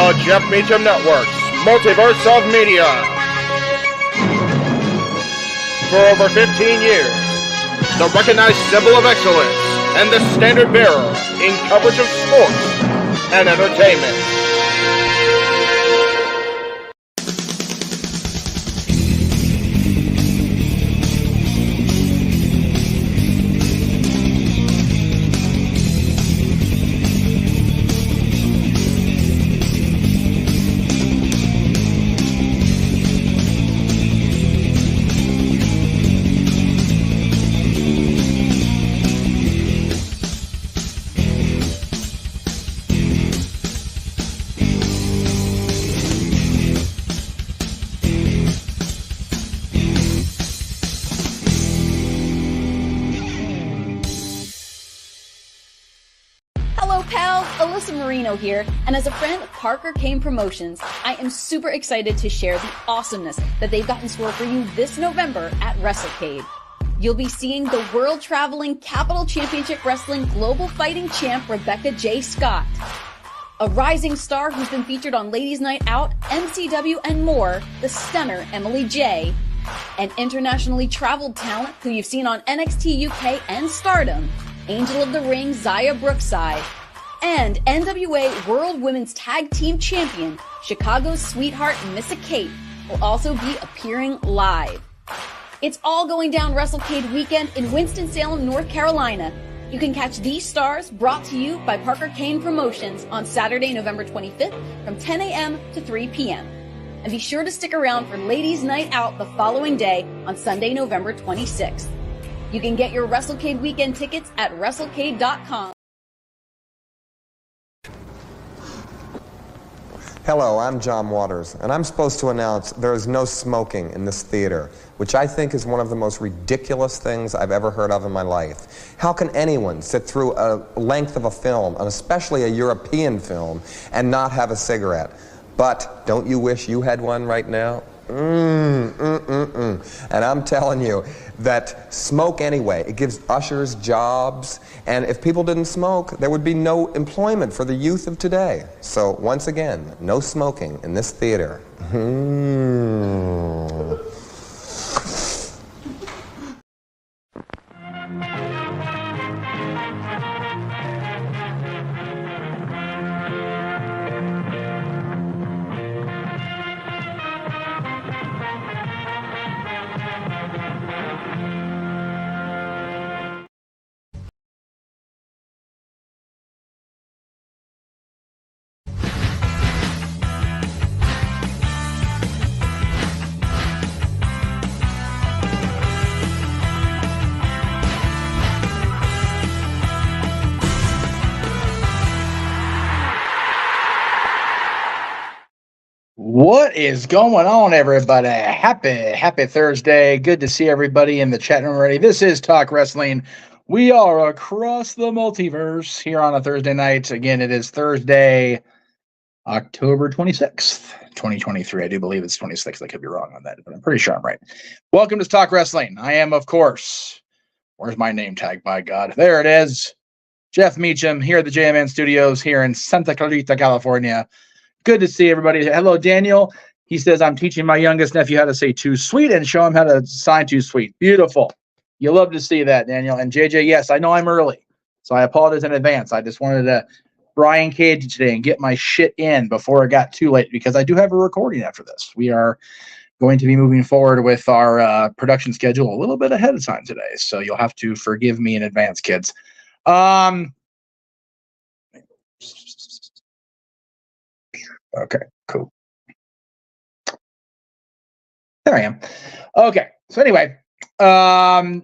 the Jeff Meacham Network's Multiverse of Media. For over 15 years, the recognized symbol of excellence and the standard bearer in coverage of sports and entertainment. Here, and as a friend of Parker Kane Promotions, I am super excited to share the awesomeness that they've got in store for you this November at WrestleCade. You'll be seeing the world-traveling Capital Championship Wrestling Global Fighting Champ Rebecca J. Scott, a rising star who's been featured on Ladies Night Out, MCW, and more, the stunner Emily J., an internationally traveled talent who you've seen on NXT UK and Stardom, Angel of the Ring Zaya Brookside, and NWA World Women's Tag Team Champion, Chicago's sweetheart Missa Kate, will also be appearing live. It's all going down WrestleCade weekend in Winston-Salem, North Carolina. You can catch these stars brought to you by Parker Kane Promotions on Saturday, November 25th from 10 a.m. to 3 p.m. And be sure to stick around for Ladies Night Out the following day on Sunday, November 26th. You can get your WrestleCade weekend tickets at WrestleCade.com. Hello, I'm John Waters, and I'm supposed to announce there is no smoking in this theater, which I think is one of the most ridiculous things I've ever heard of in my life. How can anyone sit through a length of a film, and especially a European film, and not have a cigarette? But don't you wish you had one right now? And I'm telling you that smoke anyway. It gives ushers jobs, and if people didn't smoke, there would be no employment for the youth of today. So once again, no smoking in this theater. What is going on, everybody? Happy Thursday. Good to see everybody in the chat room already. This is Talk Wrestling. We are across the multiverse here on a Thursday night. Again, it is Thursday, October 26th, 2023. I do believe it's 26th. I could be wrong on that, but I'm pretty sure I'm right. Welcome to Talk Wrestling. I am, of course, where's my name tag? My God. There it is. Jeff Meacham here at the JMN Studios here in Santa Clarita, California. Good to see everybody. Hello, Daniel. He says, I'm teaching my youngest nephew how to say too sweet and show him how to sign too sweet. Beautiful. You love to see that, Daniel. And JJ, yes, I know I'm early, so I apologize in advance. I just wanted to Brian Cage today and get my shit in before it got too late, because I do have a recording after this. We are going to be moving forward with our production schedule a little bit ahead of time today, so you'll have to forgive me in advance, kids. Okay, cool. There I am. Okay, so anyway, not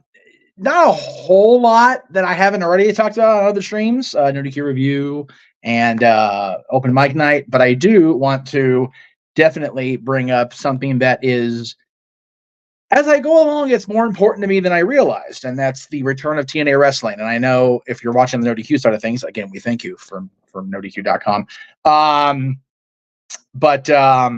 a whole lot that I haven't already talked about on other streams, No DQ Review and Open Mic Night, but I do want to definitely bring up something that is, as I go along, it's more important to me than I realized, and that's the return of TNA Wrestling. And I know if you're watching the No DQ side of things, again, we thank you from NoDQ.com. But I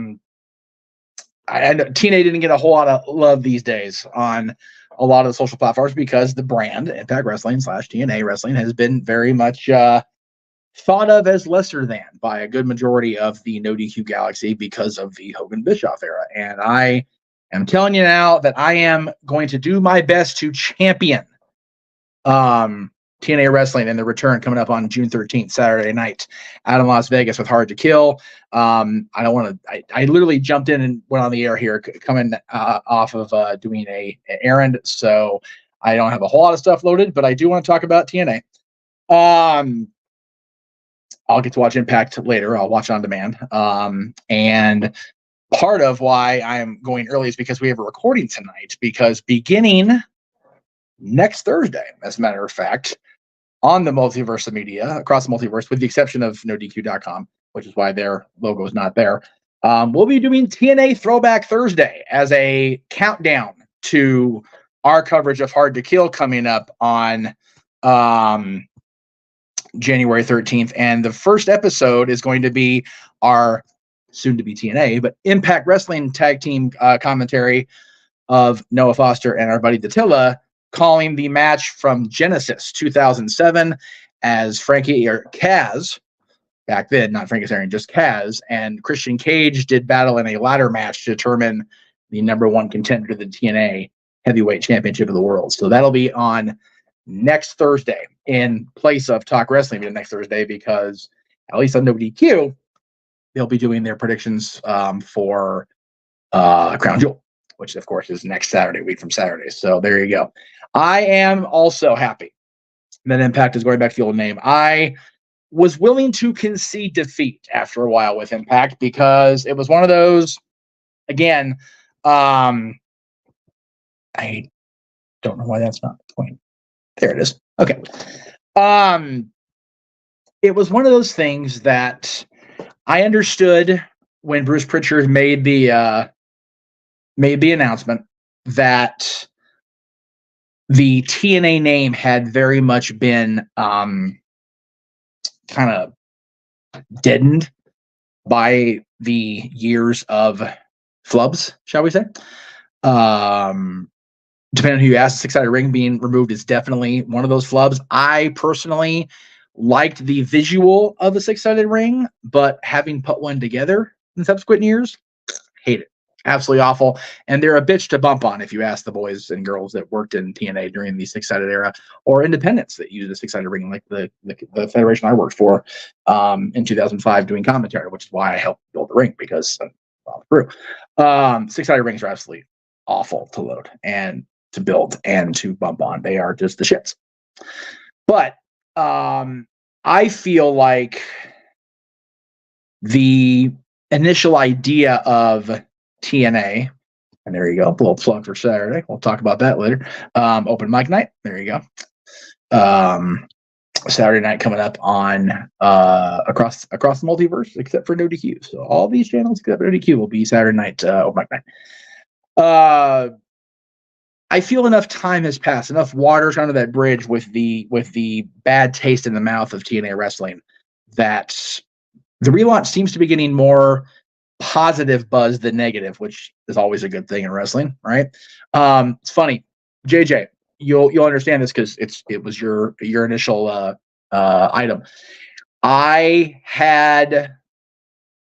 know TNA didn't get a whole lot of love these days on a lot of the social platforms, because the brand Impact Wrestling / TNA Wrestling has been very much thought of as lesser than by a good majority of the no DQ galaxy because of the Hogan Bischoff era. And I am telling you now that I am going to do my best to champion TNA Wrestling and the return coming up on June 13th, Saturday night out in Las Vegas with Hard to Kill. I don't want to, I literally jumped in and went on the air here coming off of doing a errand. So I don't have a whole lot of stuff loaded, but I do want to talk about TNA. I'll get to watch Impact later. I'll watch on demand. And part of why I'm going early is because we have a recording tonight, because beginning next Thursday, as a matter of fact, on the Multiverse of Media, across the multiverse, with the exception of NoDQ.com, which is why their logo is not there, we'll be doing TNA Throwback Thursday as a countdown to our coverage of Hard to Kill coming up on January 13th. And the first episode is going to be our soon-to-be TNA, but Impact Wrestling tag team commentary of Noah Foster and our buddy Dattila, calling the match from Genesis 2007 as Frankie, or Kaz, back then, not Frankie Kazarian, just Kaz, and Christian Cage did battle in a ladder match to determine the #1 contender to the TNA Heavyweight Championship of the World. So that'll be on next Thursday in place of Talk Wrestling next Thursday, because at least on NoDQ, they'll be doing their predictions for Crown Jewel, which of course is next Saturday, week from Saturday. So there you go. I am also happy that Impact is going back to the old name. I was willing to concede defeat after a while with Impact because it was one of those, again, I don't know why that's not the point. There it is. Okay. It was one of those things that I understood when Bruce Pritchard made the announcement that the TNA name had very much been kind of deadened by the years of flubs, shall we say. Depending on who you ask, the six-sided ring being removed is definitely one of those flubs. I personally liked the visual of the six-sided ring, but having put one together in subsequent years, hate it. Absolutely awful. And they're a bitch to bump on if you ask the boys and girls that worked in TNA during the six-sided era, or independents that use the six-sided ring, like the federation I worked for in 2005 doing commentary, which is why I helped build the ring, because through six-sided rings are absolutely awful to load and to build and to bump on. They are just the shits. But I feel like the initial idea of TNA, and there you go, a little plug for Saturday. We'll talk about that later. Open mic night. There you go. Saturday night coming up on across the multiverse, except for NoDQ. So all these channels except for NoDQ will be Saturday night open mic night. I feel enough time has passed, enough water's under that bridge with the bad taste in the mouth of TNA wrestling, that the relaunch seems to be getting more positive buzz than negative, which is always a good thing in wrestling, right? It's funny, JJ, you'll understand this because it was your initial item. I had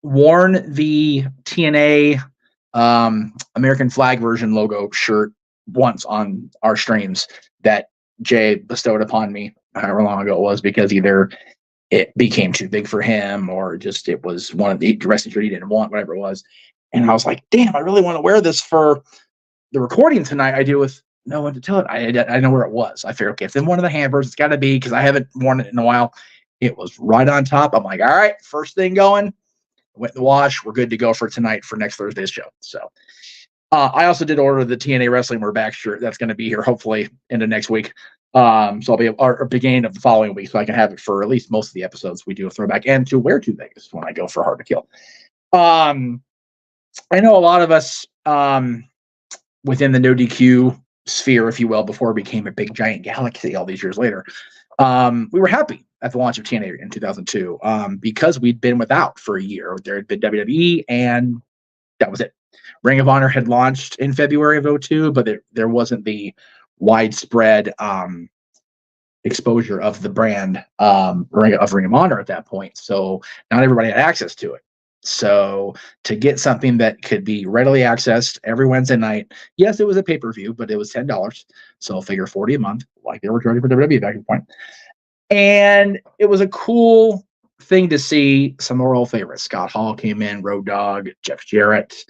worn the TNA American flag version logo shirt once on our streams that Jay bestowed upon me however long ago it was, because either it became too big for him or just it was one of the wrestling shirt he didn't want, whatever it was. And I was like, damn, I really want to wear this for the recording tonight I do with no one to tell it. I know where it was. I figured, okay, if it's in one of the hampers, it's got to be, because I haven't worn it in a while. It was right on top. I'm like, all right, first thing going. Went in the wash. We're good to go for tonight for next Thursday's show. So I also did order the TNA Wrestling We're Back shirt. That's going to be here hopefully into next week. So I'll be or beginning of the following week, so I can have it for at least most of the episodes we do a throwback, and to wear to Vegas when I go for Hard to Kill. I know a lot of us within the no DQ sphere, if you will, before it became a big giant galaxy all these years later, we were happy at the launch of TNA in 2002 because we'd been without for a year. There had been WWE, and that was it. Ring of Honor had launched in February of 2002, but there wasn't the widespread exposure of the brand of Ring of Honor at that point. So not everybody had access to it. So to get something that could be readily accessed every Wednesday night, yes, it was a pay-per-view, but it was $10. So figure 40 a month, like they were charging for WWE back at the point. And it was a cool thing to see some of our old favorites. Scott Hall came in, Road Dogg, Jeff Jarrett,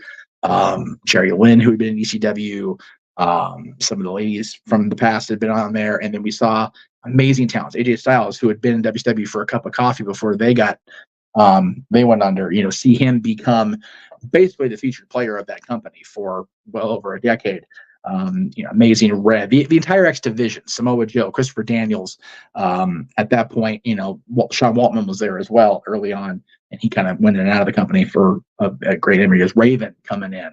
Jerry Lynn, who had been in ECW. Some of the ladies from the past had been on there. And then we saw amazing talents. AJ Styles, who had been in WCW for a cup of coffee before they went under, see him become basically the featured player of that company for well over a decade. Amazing Red, the entire X division, Samoa Joe, Christopher Daniels. At that point, Sean Waltman was there as well early on, and he kind of went in and out of the company for a great interview. Raven coming in,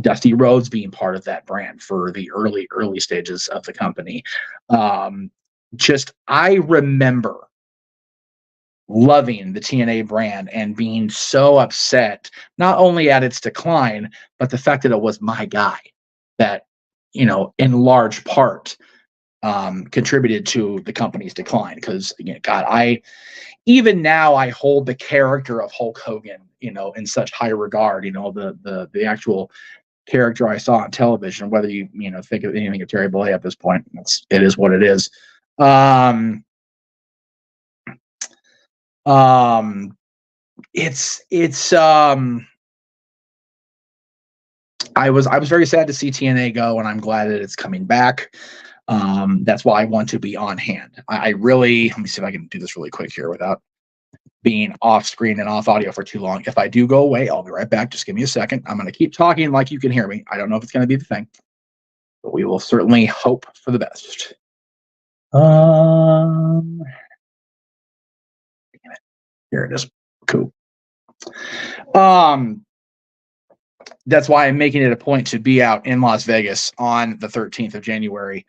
Dusty Rhodes being part of that brand for the early stages of the company. I remember loving the TNA brand and being so upset, not only at its decline, but the fact that it was my guy that, in large part contributed to the company's decline. Because, even now I hold the character of Hulk Hogan, in such high regard, the actual character I saw on television, whether you think of anything of Terry Bollea at this point, it is what it is. I was very sad to see TNA go, and I'm glad that it's coming back. That's why I want to be on hand. I really, let me see if I can do this really quick here without being off screen and off audio for too long. If I do go away, I'll be right back. Just give me a second. I'm going to keep talking like you can hear me. I don't know if it's going to be the thing, but we will certainly hope for the best. Here it is. Cool. That's why I'm making it a point to be out in Las Vegas on the 13th of January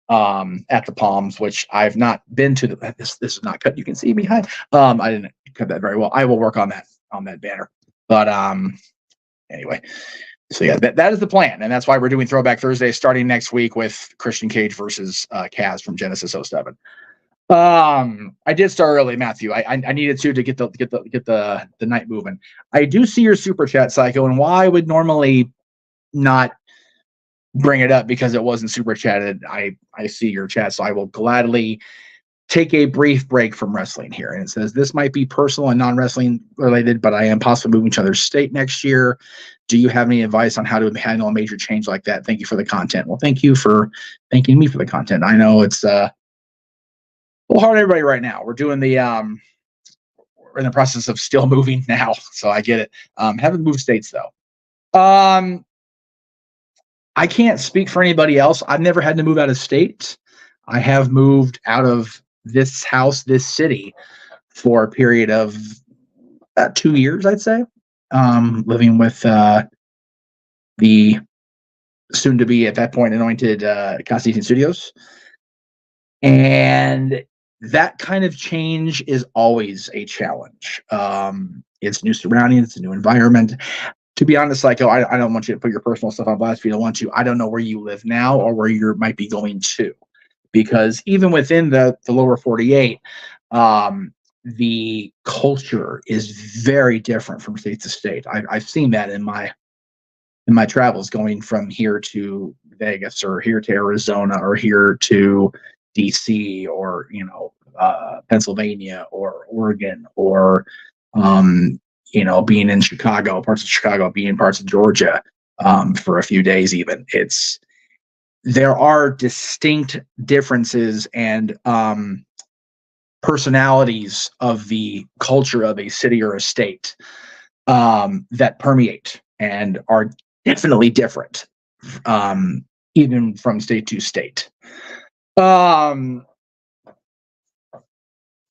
at the Palms, which I've not been to. This is not cut. You can see behind. I didn't cut that very well. I will work on that banner. But anyway, so yeah, that is the plan, and that's why we're doing Throwback Thursday starting next week with Christian Cage versus Kaz from Genesis 07. I did start early, Matthew. I needed to get the night moving. I do see your super chat, Psycho, and while I would normally not bring it up because it wasn't super chatted, I see your chat, so I will gladly take a brief break from wrestling here. And it says, this might be personal and non-wrestling related, but I am possibly moving to another state next year. Do you have any advice on how to handle a major change like that? Thank you for the content. Well, thank you for thanking me for the content. I know it's a little hard on everybody right now. We're doing we're in the process of still moving now, so I get it. Haven't moved states though. I can't speak for anybody else. I've never had to move out of state. I have moved out of this house, this city, for a period of 2 years, I'd say, living with the soon-to-be, at that point, anointed Constantine Studios. And that kind of change is always a challenge. It's new surroundings, it's a new environment. To be honest, Psycho, I don't want you to put your personal stuff on blast if you don't want to. I don't know where you live now or where you might be going to. Because even within the lower 48, the culture is very different from state to state. I've seen that in my travels, going from here to Vegas or here to Arizona or here to DC or Pennsylvania or Oregon or being in Chicago, parts of Chicago, being parts of Georgia for a few days even. There are distinct differences and personalities of the culture of a city or a state that permeate and are definitely different, even from state to state.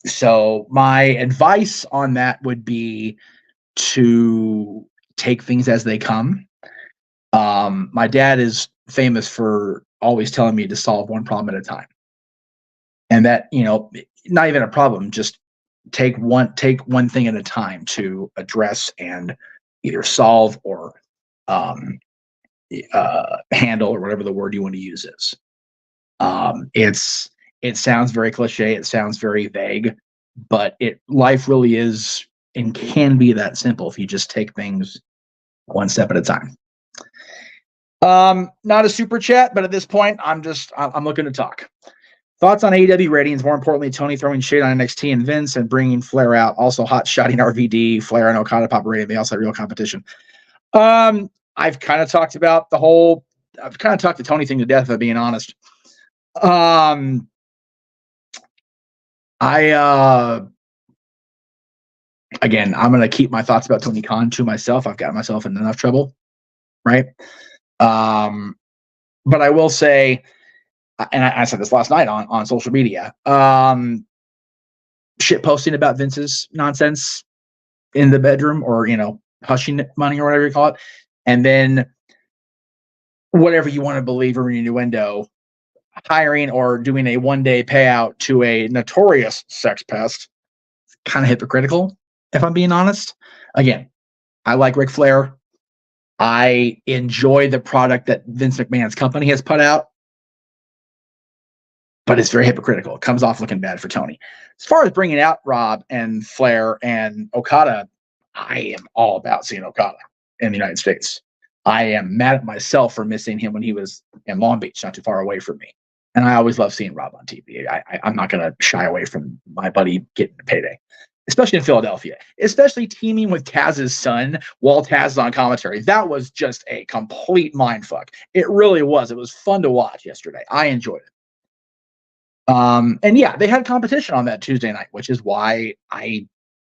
So my advice on that would be to take things as they come. My dad is famous for always telling me to solve one problem at a time. And that, not even a problem, just take one thing at a time to address and either solve or handle, or whatever the word you want to use is. It sounds very cliche. It sounds very vague, but life really is and can be that simple if you just take things one step at a time. Not a super chat, but at this point, I'm looking to talk. Thoughts on AEW ratings, more importantly, Tony throwing shade on NXT and Vince and bringing Flair out, also hot-shotting RVD, Flair and Okada pop rating. They also had real competition. I've kind of talked about I've kind of talked the Tony thing to death, if I'm being honest. Again, I'm going to keep my thoughts about Tony Khan to myself. I've got myself in enough trouble, right? But I will say, and I said this last night on social media, shit posting about Vince's nonsense in the bedroom, or, hushing money or whatever you call it. And then whatever you want to believe or innuendo, hiring or doing a one-day payout to a notorious sex pest, kind of hypocritical, if I'm being honest. Again, I like Ric Flair. I enjoy the product that Vince McMahon's company has put out, but it's very hypocritical. It comes off looking bad for Tony. As far as bringing out Rob and Flair and Okada, I am all about seeing Okada in the United States. I am mad at myself for missing him when he was in Long Beach, not too far away from me. And I always love seeing Rob on TV. I'm not going to shy away from my buddy getting a payday, especially in Philadelphia, especially teaming with Taz's son while Taz is on commentary. That was just a complete mindfuck. It really was. It was fun to watch yesterday. I enjoyed it. And yeah, they had competition on that Tuesday night, which is why I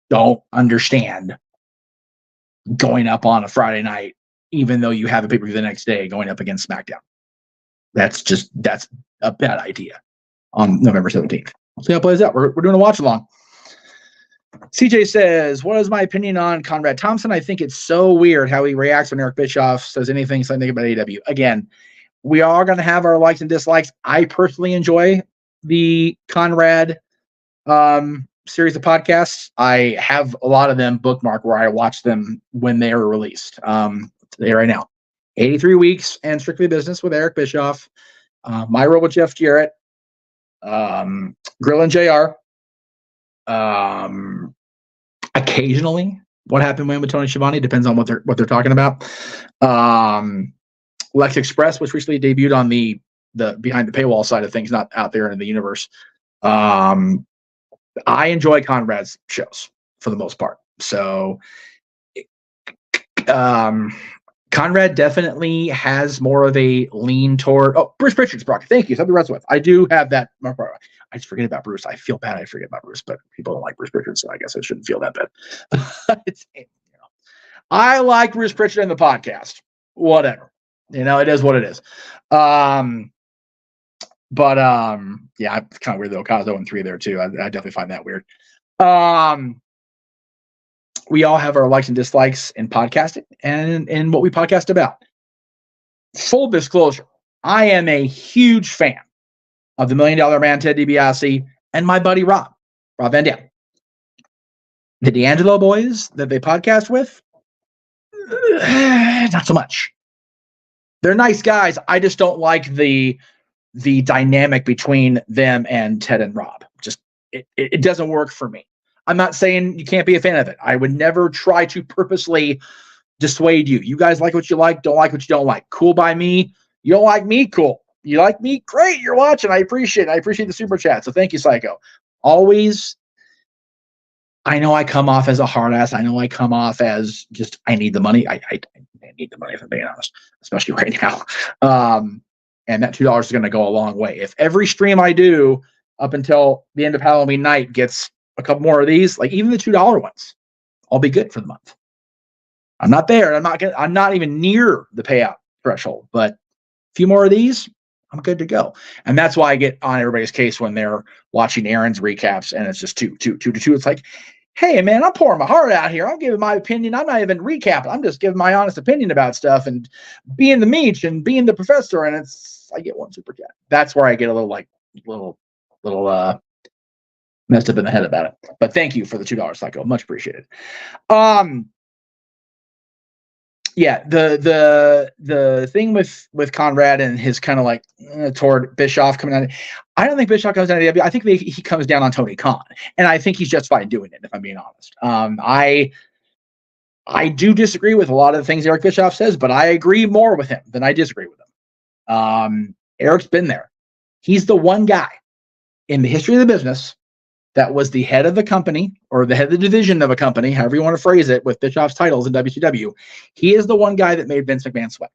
don't understand going up on a Friday night, even though you have a pay-per-view the next day, going up against SmackDown. That's a bad idea on November 17th. We'll see how it plays out. We're doing a watch along. CJ says, what is my opinion on Conrad Thompson? I think it's so weird how he reacts when Eric Bischoff says something about AEW. Again, we are going to have our likes and dislikes. I personally enjoy the Conrad series of podcasts. I have a lot of them bookmarked where I watch them when they are released. Today, right now, 83 Weeks and Strictly Business with Eric Bischoff, My Role with Jeff Jarrett, Grill and JR, occasionally What Happened When with Tony Schiavone, depends on what they're talking about. Lex Express, which recently debuted on the behind the paywall side of things, not out there in the universe. I enjoy Conrad's shows for the most part. So Conrad definitely has more of a lean toward Bruce Pritchard's Brock. Thank you. Something to wrestle with. I do have that. I just forget about Bruce. I feel bad I forget about Bruce, but people don't like Bruce Pritchard, so I guess I shouldn't feel that bad. I like Bruce Pritchard in the podcast. Whatever. It is what it is. But yeah, it's kind of weird though. Okazo and 3 there too. I definitely find that weird. We all have our likes and dislikes in podcasting and in what we podcast about. Full disclosure, I am a huge fan of the $1 Million Man, Ted DiBiase, and my buddy Rob Van Dam. The D'Angelo boys that they podcast with, not so much. They're nice guys. I just don't like the dynamic between them and Ted and Rob. Just it doesn't work for me. I'm not saying you can't be a fan of it. I would never try to purposely dissuade you. You guys like what you like, don't like what you don't like. Cool by me. You don't like me, cool. You like me, great. You're watching. I appreciate it. I appreciate the super chat. So thank you, Psycho. Always. I know I come off as a hard ass. I know I come off as just I need the money. I need the money, if I'm being honest, especially right now. And that $2 is going to go a long way. If every stream I do up until the end of Halloween night gets a couple more of these, like even the $2 ones, I'll be good for the month. I'm not there. I'm not even near the payout threshold, but a few more of these, I'm good to go. And that's why I get on everybody's case when they're watching Aaron's recaps and it's just two. It's like, hey man, I'm pouring my heart out here. I'm giving my opinion. I'm not even recapping. I'm just giving my honest opinion about stuff and being the Meach and being the professor. And I get one super chat. That's where I get a little messed up in the head about it. But thank you for the $2, Psycho. Much appreciated. Yeah, the thing with Conrad and his kind of like toward Bischoff coming out. I don't think Bischoff comes down to the. I think he comes down on Tony Khan, and I think he's justified in doing it. If I'm being honest, I do disagree with a lot of the things Eric Bischoff says, but I agree more with him than I disagree with him. Eric's been there. He's the one guy in the history of the business that was the head of the company or the head of the division of a company, however you want to phrase it, with Bischoff's titles in WCW. He is the one guy that made Vince McMahon sweat.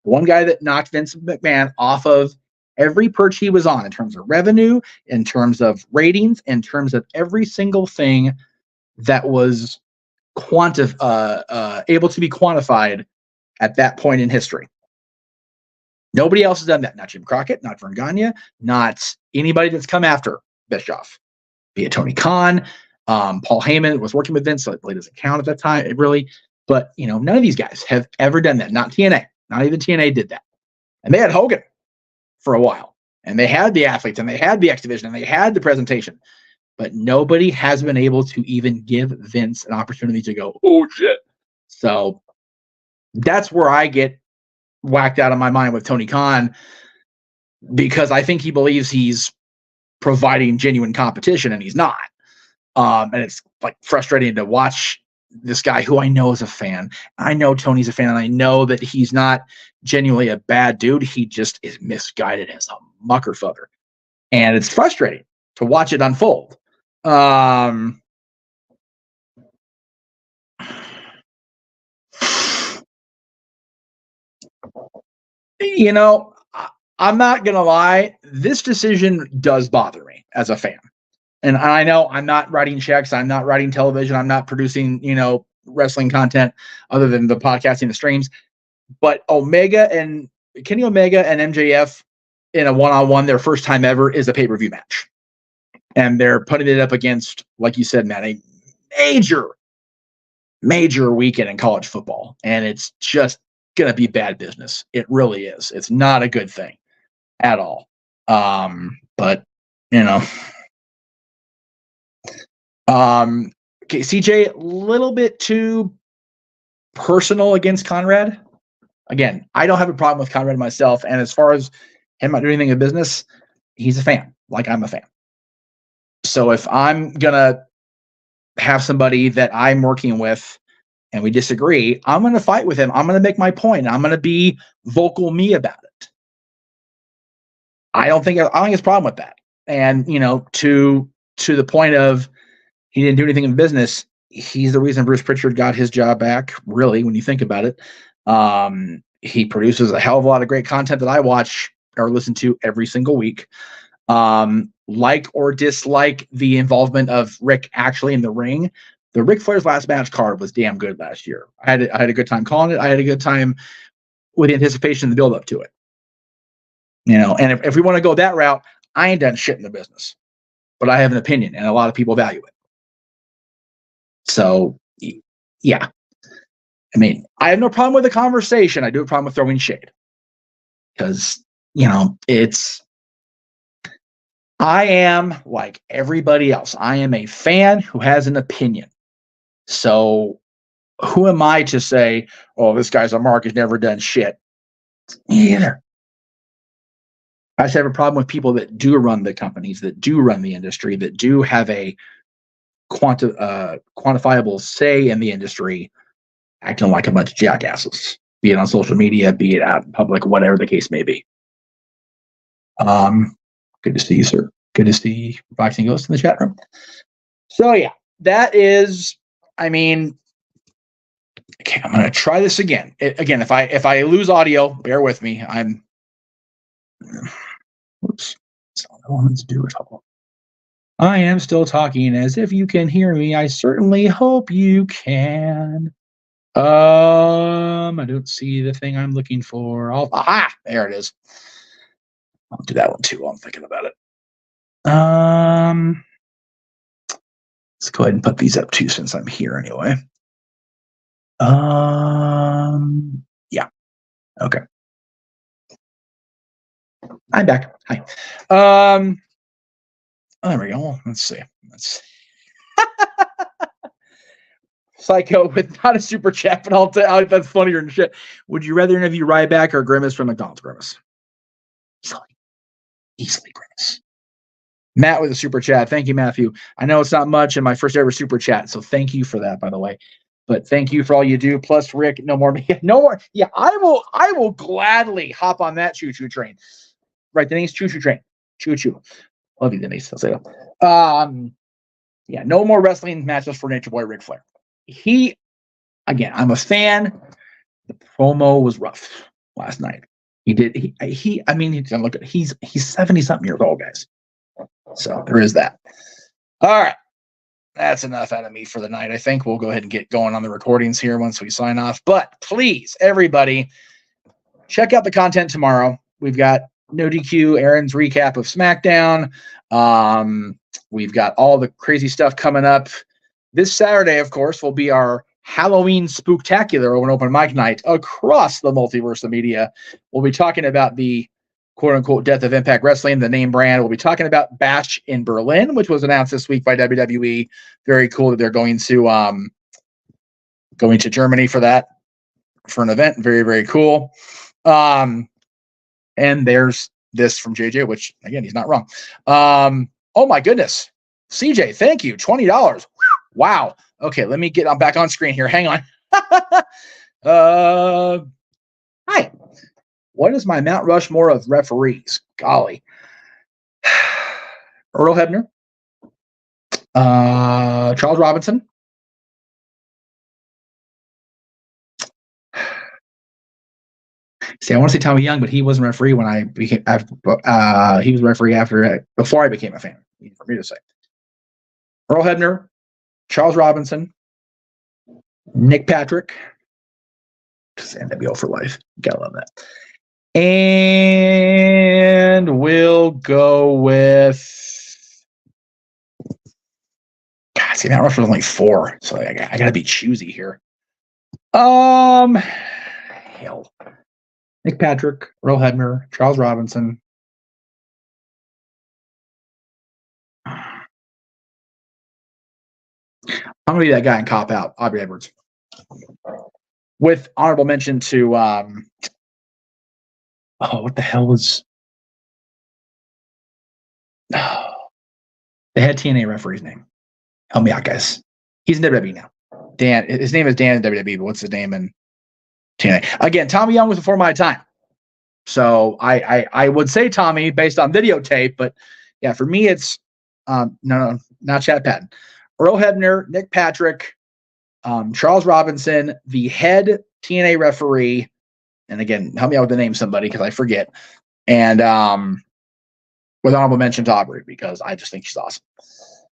The one guy that knocked Vince McMahon off of every perch he was on in terms of revenue, in terms of ratings, in terms of every single thing that was able to be quantified at that point in history. Nobody else has done that. Not Jim Crockett, not Vern Gagne, not anybody that's come after Bischoff. Be it Tony Khan, Paul Heyman was working with Vince, so it really doesn't count at that time. It really, but none of these guys have ever done that. Not TNA. Not even TNA did that. And they had Hogan for a while, and they had the athletes, and they had the X Division, and they had the presentation. But nobody has been able to even give Vince an opportunity to go, oh shit. So that's where I get whacked out of my mind with Tony Khan, because I think he believes he's providing genuine competition, and he's not. And it's like frustrating to watch this guy who I know is a fan. I know Tony's a fan, and I know that he's not genuinely a bad dude. He just is misguided as a muckerfucker. And it's frustrating to watch it unfold. I'm not going to lie. This decision does bother me as a fan. And I know I'm not writing checks. I'm not writing television. I'm not producing, wrestling content other than the podcasting, the streams. But Kenny Omega and MJF in a one-on-one, their first time ever, is a pay-per-view match. And they're putting it up against, like you said, Matt, a major weekend in college football. And it's just going to be bad business. It really is. It's not a good thing at all. But, okay, CJ, a little bit too personal against Conrad. Again, I don't have a problem with Conrad myself. And as far as him not doing anything in business, he's a fan, like I'm a fan. So if I'm going to have somebody that I'm working with and we disagree, I'm going to fight with him. I'm going to make my point. I'm going to be vocal me about it. I don't think it's a problem with that. And, to the point of he didn't do anything in business, he's the reason Bruce Pritchard got his job back, really, when you think about it. He produces a hell of a lot of great content that I watch or listen to every single week. Like or dislike the involvement of Rick actually in the ring, the Ric Flair's last match card was damn good last year. I had a good time calling it. I had a good time with the anticipation and the build up to it. And if we want to go that route, I ain't done shit in the business, but I have an opinion, and a lot of people value it. So, yeah. I mean, I have no problem with the conversation. I do have a problem with throwing shade. Because, I am like everybody else. I am a fan who has an opinion. So, who am I to say, oh, this guy's a mark, he's never done shit? Me either. I just have a problem with people that do run the companies, that do run the industry, that do have a quantifiable say in the industry, acting like a bunch of jackasses, be it on social media, be it out in public, whatever the case may be. Good to see you, sir. Good to see Boxing Ghost in the chat room. So yeah, that is, okay, I'm going to try this again. Again, if I lose audio, bear with me. Whoops. That's not what I wanted to do at all. I am still talking as if you can hear me. I certainly hope you can. I don't see the thing I'm looking for. Aha! There it is. I'll do that one too while I'm thinking about it. Let's go ahead and put these up too since I'm here anyway. Yeah. Okay. I'm back. Hi. Oh, there we go. Let's see. Psycho with not a super chat, but I'll tell you that's funnier than shit. Would you rather interview Ryback or Grimace from McDonald's? Grimace. Easily Grimace. Matt with a super chat. Thank you, Matthew. I know it's not much in my first ever super chat, so thank you for that, by the way. But thank you for all you do. Plus, Rick, no more. Yeah, I will gladly hop on that choo-choo train. Right, Denise, choo-choo train. Choo-choo. Love you, Denise. I'll say that. Yeah, no more wrestling matches for Nature Boy Ric Flair. I'm a fan. The promo was rough last night. He's 70-something years old, guys. So there is that. All right. That's enough out of me for the night. I think we'll go ahead and get going on the recordings here once we sign off. But please, everybody, check out the content tomorrow. We've got No DQ, Aaron's recap of SmackDown. We've got all the crazy stuff coming up. This Saturday, of course, will be our Halloween Spooktacular open mic night across the multiverse of media. We'll be talking about the quote-unquote death of Impact Wrestling, the name brand. We'll be talking about Bash in Berlin, which was announced this week by WWE. Very cool that they're going to Germany for that, for an event. Very, very cool. And there's this from JJ, which, again, he's not wrong. Oh, my goodness. CJ, thank you. $20. Wow. Okay, I'm back on screen here. Hang on. Hi. What is my Mount Rushmore of referees? Golly. Earl Hebner. Charles Robinson. See, I want to say Tommy Young, but he wasn't referee when I became. He was referee before I became a fan. Easy for me to say. Earl Hebner, Charles Robinson, Nick Patrick, just NWO for life. Gotta love that. And we'll go with. God, see, Mount Rushmore was only 4, so I gotta be choosy here. Hell. Nick Patrick, Earl Hebner, Charles Robinson. I'm going to be that guy and cop out, Aubrey Edwards. With honorable mention to, what the hell was... the head TNA referee's name. Help me out, guys. He's in WWE now. Dan. His name is Dan in WWE, but what's his name in TNA? Again, Tommy Young was before my time. So I would say Tommy based on videotape, but yeah, for me it's no, not Chad Patton. Earl Hebner, Nick Patrick, Charles Robinson, the head TNA referee, and again, help me out with the name somebody because I forget. And with honorable mention to Aubrey because I just think she's awesome.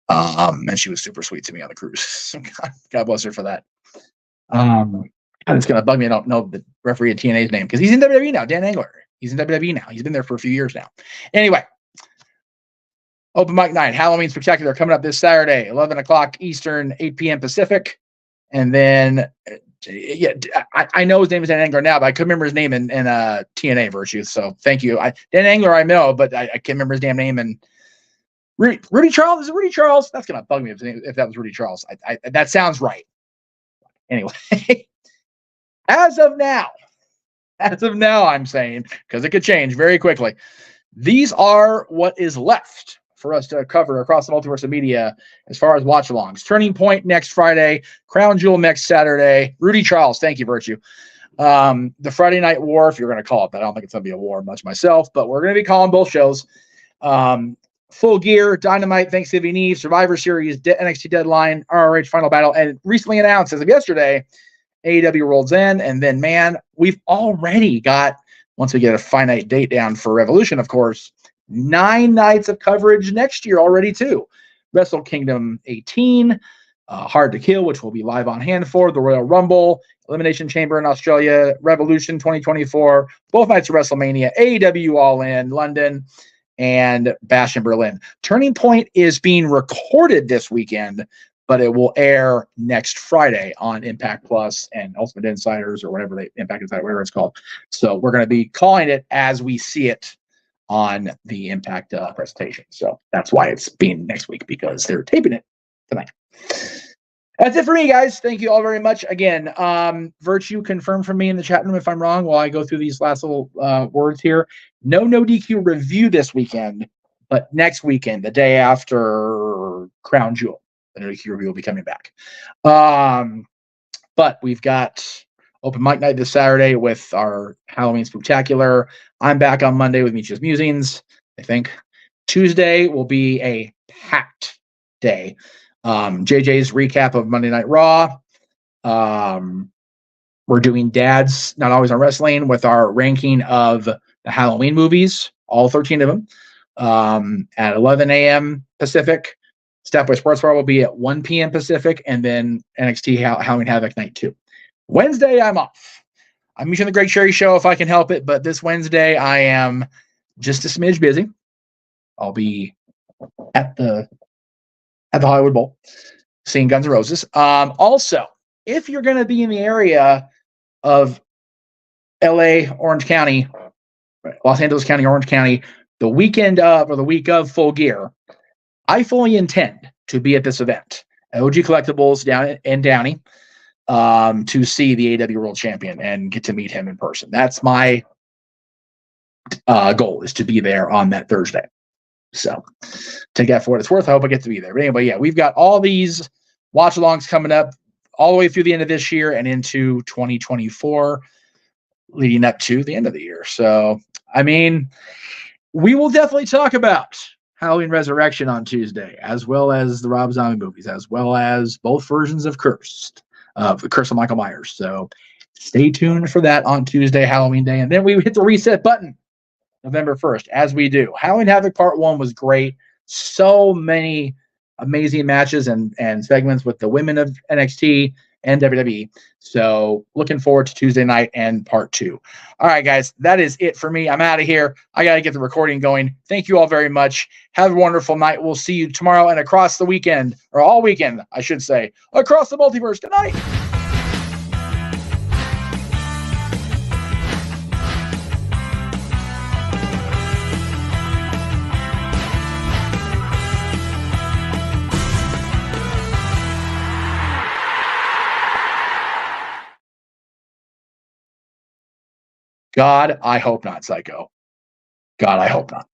And she was super sweet to me on the cruise. So God bless her for that. It's going to bug me. I don't know the referee at TNA's name because he's in WWE now. Dan Engler. He's in WWE now. He's been there for a few years now. Anyway, open mic night, Halloween Spectacular coming up this Saturday, 11 o'clock Eastern, 8 p.m. Pacific. And then, I know his name is Dan Engler now, but I couldn't remember his name in TNA Virtue. So thank you. Dan Engler, I know, but I can't remember his damn name. And Rudy Charles. Is it Rudy Charles? That's going to bug me if that was Rudy Charles. That sounds right. Anyway. As of now, I'm saying, because it could change very quickly, these are what is left for us to cover across the multiverse of media as far as watch-alongs. Turning Point next Friday, Crown Jewel next Saturday, Rudy Charles, thank you, Virtue. The Friday Night War, if you're going to call it that. I don't think it's going to be a war much myself, but we're going to be calling both shows. Full Gear, Dynamite, Thanksgiving Eve, Survivor Series, NXT Deadline, ROH Final Battle, and recently announced as of yesterday, AEW World's End, and then, man, we've already got, once we get a finite date down for Revolution, of course, 9 nights of coverage next year already, too. Wrestle Kingdom 18, Hard to Kill, which will be live on hand for, the Royal Rumble, Elimination Chamber in Australia, Revolution 2024, both nights of WrestleMania, AEW All In, London, and Bash in Berlin. Turning Point is being recorded this weekend, but it will air next Friday on Impact Plus and Ultimate Insiders or whatever Impact Insider, whatever it's called. So we're going to be calling it as we see it on the Impact presentation. So that's why it's being next week, because they're taping it tonight. That's it for me, guys. Thank you all very much. Again, Virtue, confirm for me in the chat room if I'm wrong while I go through these last little words here. No DQ review this weekend, but next weekend, the day after Crown Jewel, the No DQ review will be coming back. But we've got open mic night this Saturday with our Halloween Spooktacular. I'm back on Monday with Meacham's Musings, I think. Tuesday will be a packed day. JJ's recap of Monday Night Raw. We're doing Dad's Not Always on Wrestling with our ranking of the Halloween movies, all 13 of them, at 11 a.m. Pacific. Stepway Sports Bar will be at 1 p.m. Pacific, and then NXT Halloween Havoc Night 2. Wednesday, I'm off. I'm usually the Greg Sherry Show if I can help it, but this Wednesday, I am just a smidge busy. I'll be at the Hollywood Bowl seeing Guns N' Roses. Also, if you're going to be in the area of LA, Orange County, Los Angeles County, Orange County, the weekend of or the week of Full Gear, I fully intend to be at this event at OG Collectibles down in Downey to see the AW World Champion and get to meet him in person. That's my goal, is to be there on that Thursday. So take that for what it's worth. I hope I get to be there. But anyway, yeah, we've got all these watch-alongs coming up all the way through the end of this year and into 2024, leading up to the end of the year. So, I mean, we will definitely talk about Halloween Resurrection on Tuesday, as well as the Rob Zombie movies, as well as both versions of Cursed, the Curse of Michael Myers. So stay tuned for that on Tuesday, Halloween Day. And then we hit the reset button November 1st, as we do. Halloween Havoc Part 1 was great. So many amazing matches and segments with the women of NXT and WWE. So looking forward to Tuesday night and Part 2. All right, guys, that is it for me. I'm out of here. I got to get the recording going. Thank you all very much. Have a wonderful night. We'll see you tomorrow and across the weekend, or all weekend, I should say, across the multiverse. Good night. God, I hope not, Psycho. God, I hope not.